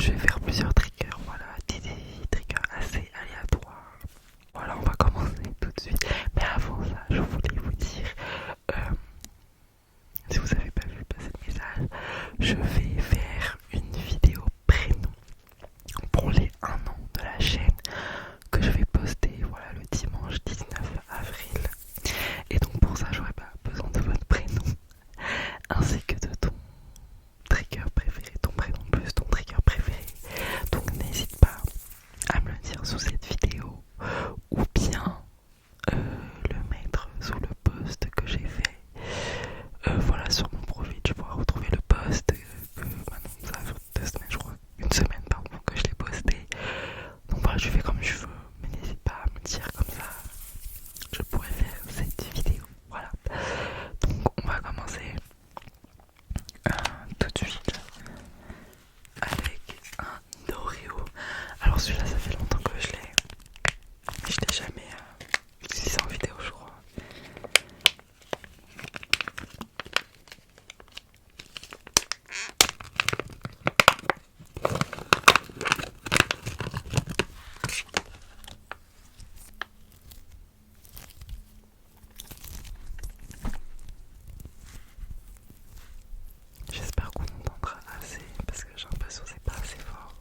je vais faire plusieurs triggers, voilà, des triggers assez aléatoires. Voilà, on va commencer tout de suite. Mais avant ça, je voulais vous dire, euh, si vous n'avez pas vu passer le message, je vais faire une vidéo prénom pour les 1 an de la chaîne que je vais poster, voilà, le dimanche 19 avril. Et donc pour ça, j'aurai pas besoin de votre prénom ainsi que de ton trigger préféré, ton prénom plus ton trigger préféré. Donc n'hésite pas à me le dire sous cette vidéo ou bien le mettre sous le post que j'ai fait. Voilà, sur mon profil, tu pourras retrouver le post que maintenant ça fait 2 semaines, je crois, une semaine pardon, que je l'ai posté. Donc voilà, je fais comme je veux, mais n'hésite pas à me dire comme ça, je pourrais faire cette vidéo. Voilà. Donc on va commencer tout de suite avec un Oreo. Alors celui-là, ça fait longtemps que je l'ai, mais je l'ai jamais utilisé en vidéo, je crois. J'espère qu'on entendra assez parce que j'ai l'impression que c'est pas assez fort.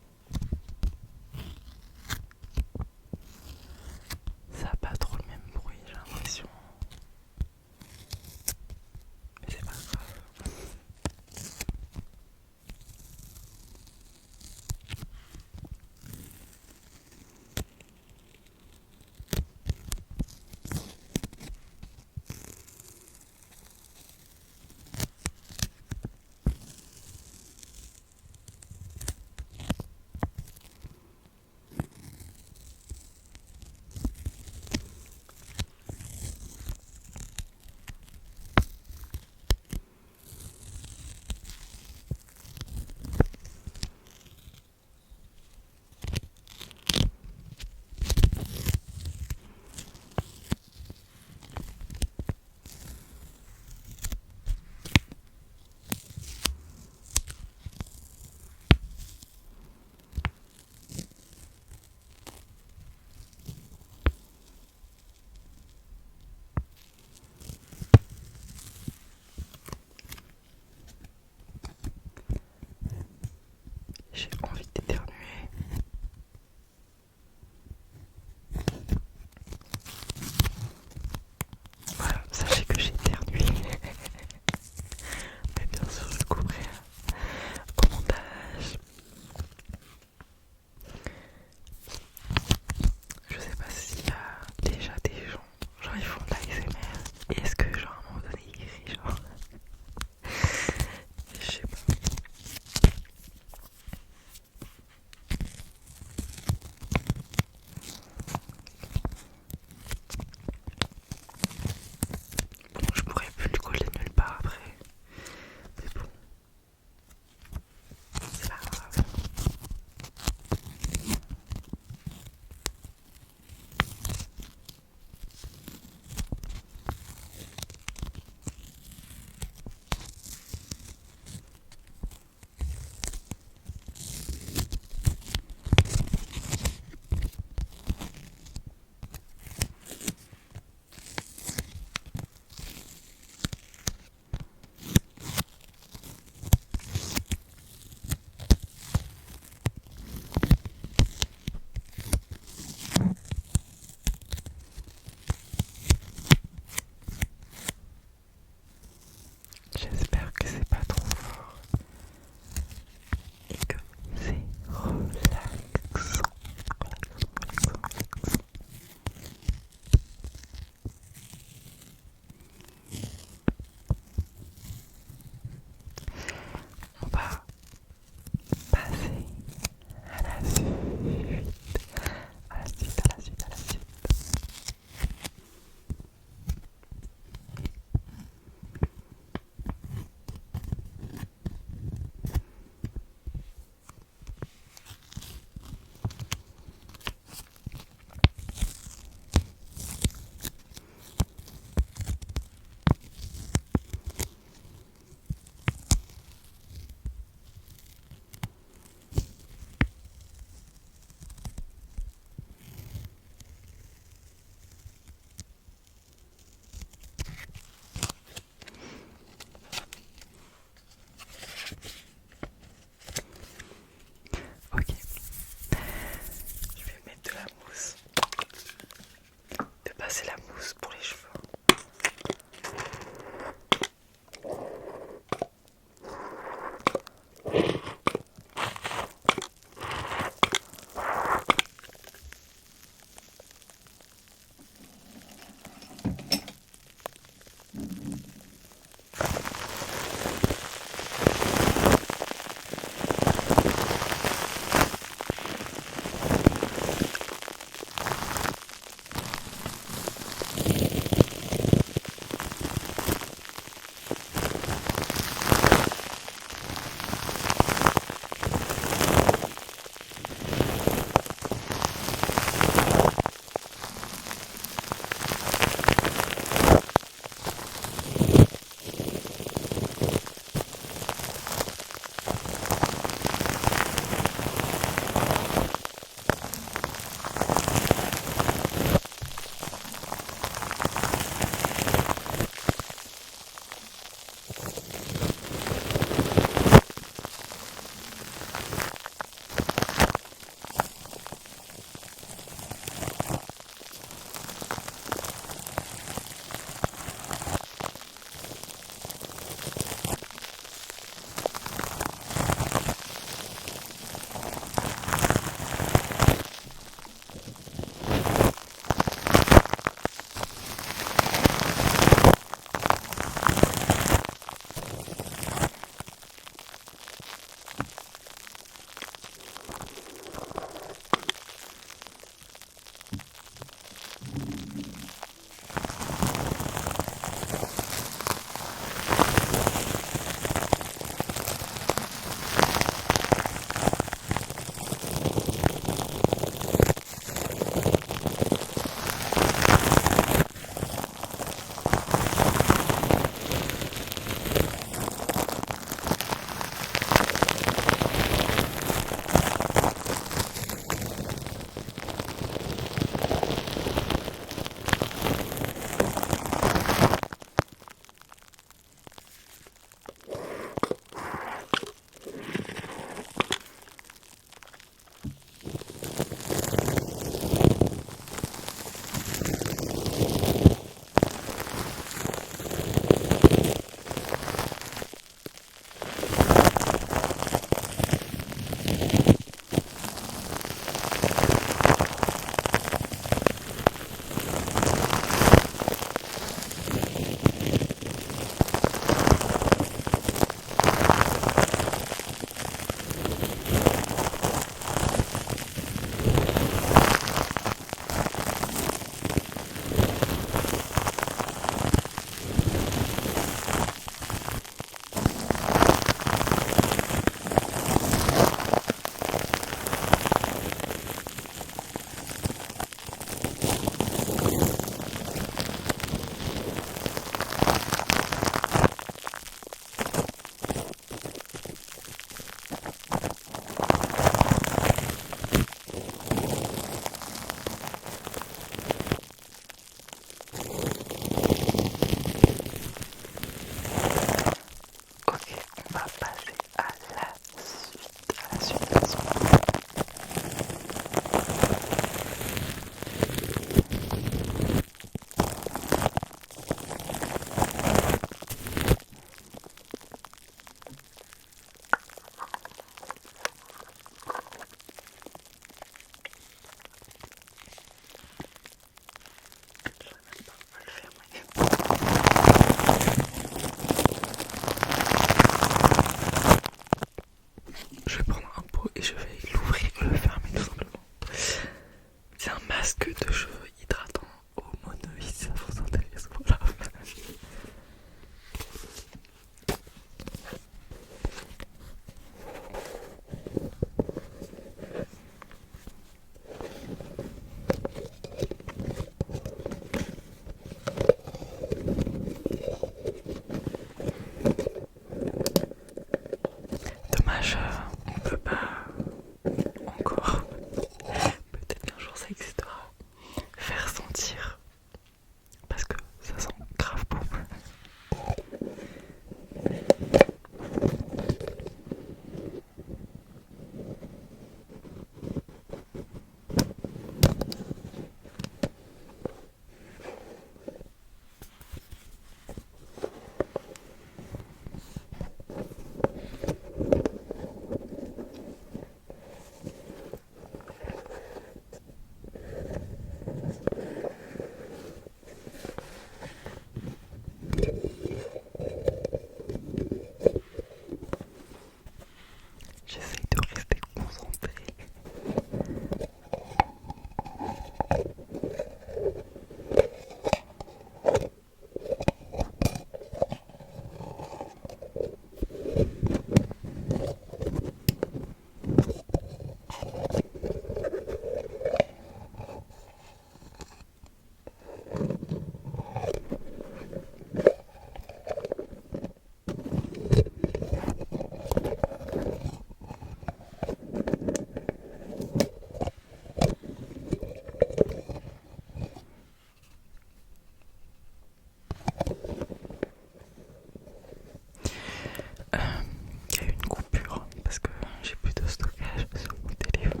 Il y a eu une coupure parce que j'ai plus de stockage sur mon téléphone.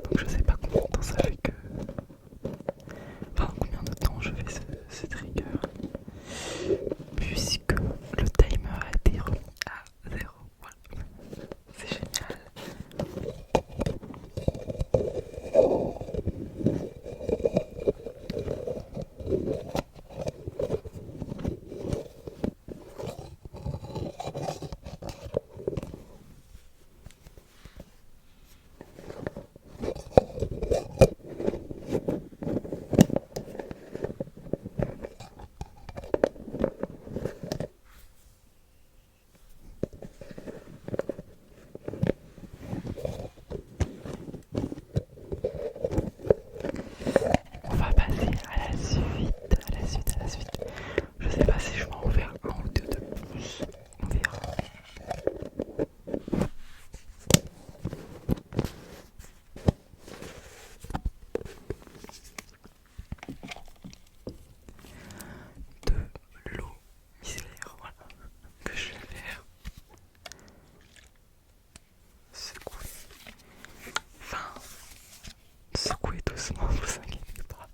Donc je sais pas combien de temps ça fait que. Enfin, combien de temps je fais ce trigger. Puisque le timer a été remis à 0. Voilà. C'est génial. On va passer à la suite. Je sais pas si je vais en faire un ou deux de plus. On verra. De l'eau micellaire, voilà, que je vais faire secouer. Enfin, secouer doucement, vous inquiétez pas.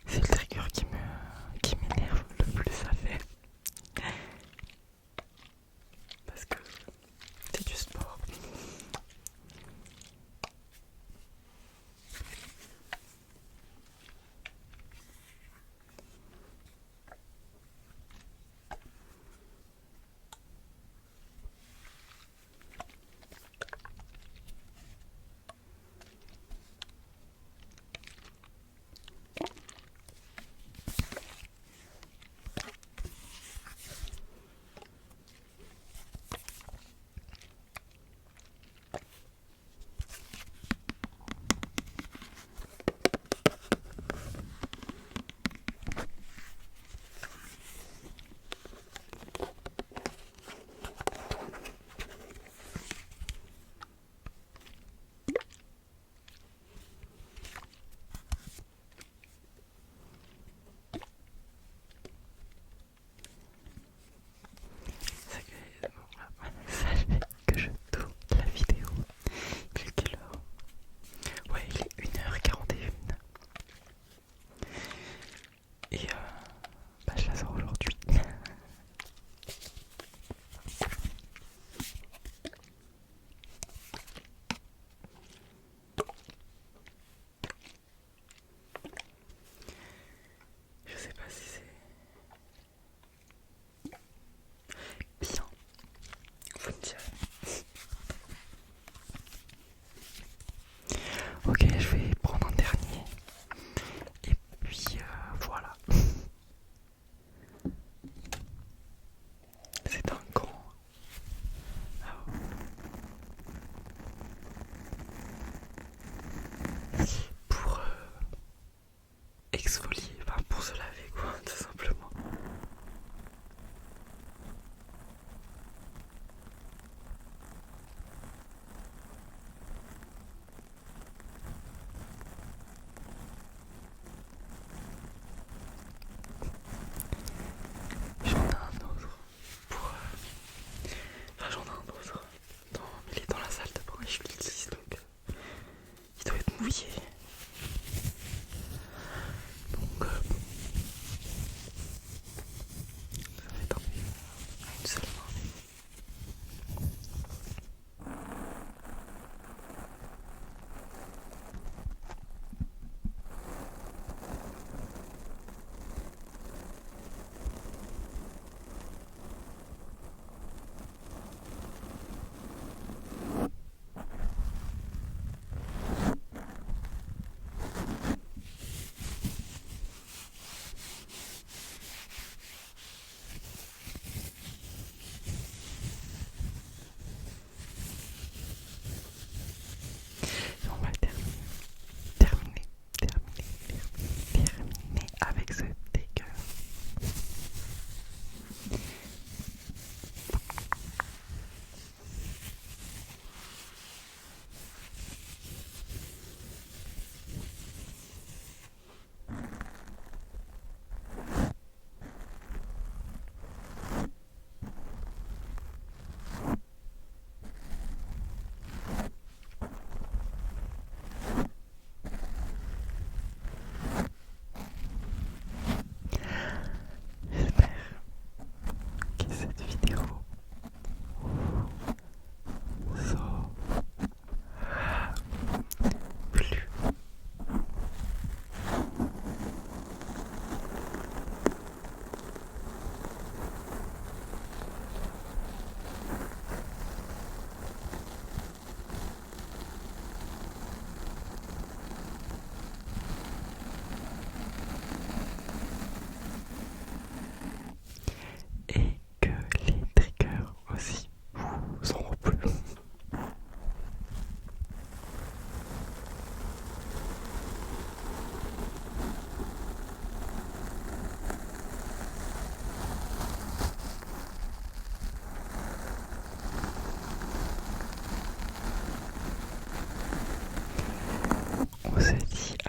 C'est le trigger qui m'énerve le plus à faire. Parce que c'est du sport. Sachez que je tourne la vidéo. Il est quelle heure? Ouais, il est 1h41. Et bah, je la sors aujourd'hui. Je sais pas si c'est bien. Vous me direz. Ok, je vais prendre un dernier. Et puis voilà. C'est un gant. Alors, pour exfolier, enfin pour se laver quoi, tout simplement. J'en ai un autre pour enfin j'en ai un autre mais il est dans la salle de bain et je l'utilise donc il doit être mouillé. Donc ça va être à une seule main. se dit